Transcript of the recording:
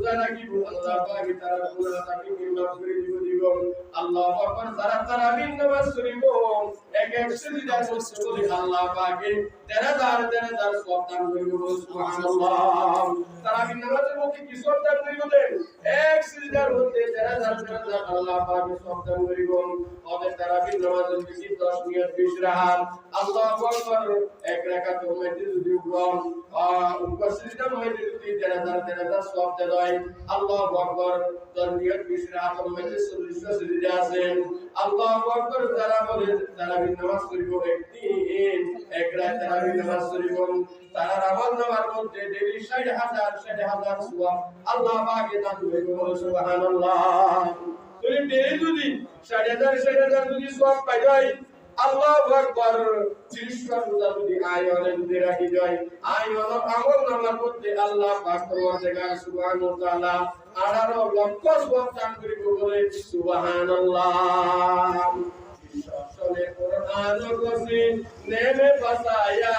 রোজা রাখিব আল্লাহ পাক তারা পুরা তাকে মাফ করে দিব আল্লাহু আকবার যারা তারাবির নামাজ পড়িব এক এক সিজদার মধ্যে বলি আল্লাহ পাকে 13000 সওয়াব দান করিব সুবহানাল্লাহ তারাবির নামাজের মধ্যে কি সওয়াব দান করিব দেন এক সিজদার মধ্যে 13000 আল্লাহ পাকে সওয়াব দান করিব ওদের তারাবির নামাজের মধ্যে 10 মিনিট 20 রাকাত আল্লাহু আকবার এক রাকাতের মধ্যে যদি উপস্থিতর মধ্যে যদি 13000 সওয়াব দেয় আল্লাহু আকবার 10 মিনিট 20 রাকাতের মধ্যে 40 সিজদা আছে আল্লাহু আকবার যারা বলে তারাবির নামাজ পড়িব একদিন এক রাত তারাবির নামাজ পড়িব তারা আমল নামার মধ্যে ডেইলি 60000 সওয়াব আল্লাহ পাকে দান করিব সুবহানাল্লাহ তুমি ডেইলি যদি 60000 যদি সওয়াব পাই যায় আল্লাহু আকবার 30 রোজা যদি আয়নে যদি রাখি যায় আয়ন আমল নামার মধ্যে আল্লাহ পাক পরওয়ারদিগার সুবহানাহু ওয়া তাআলা 18 লক্ষ সওয়াব দান করিব বলে সুবহানাল্লাহ। কোরআন নেমে বাসায়া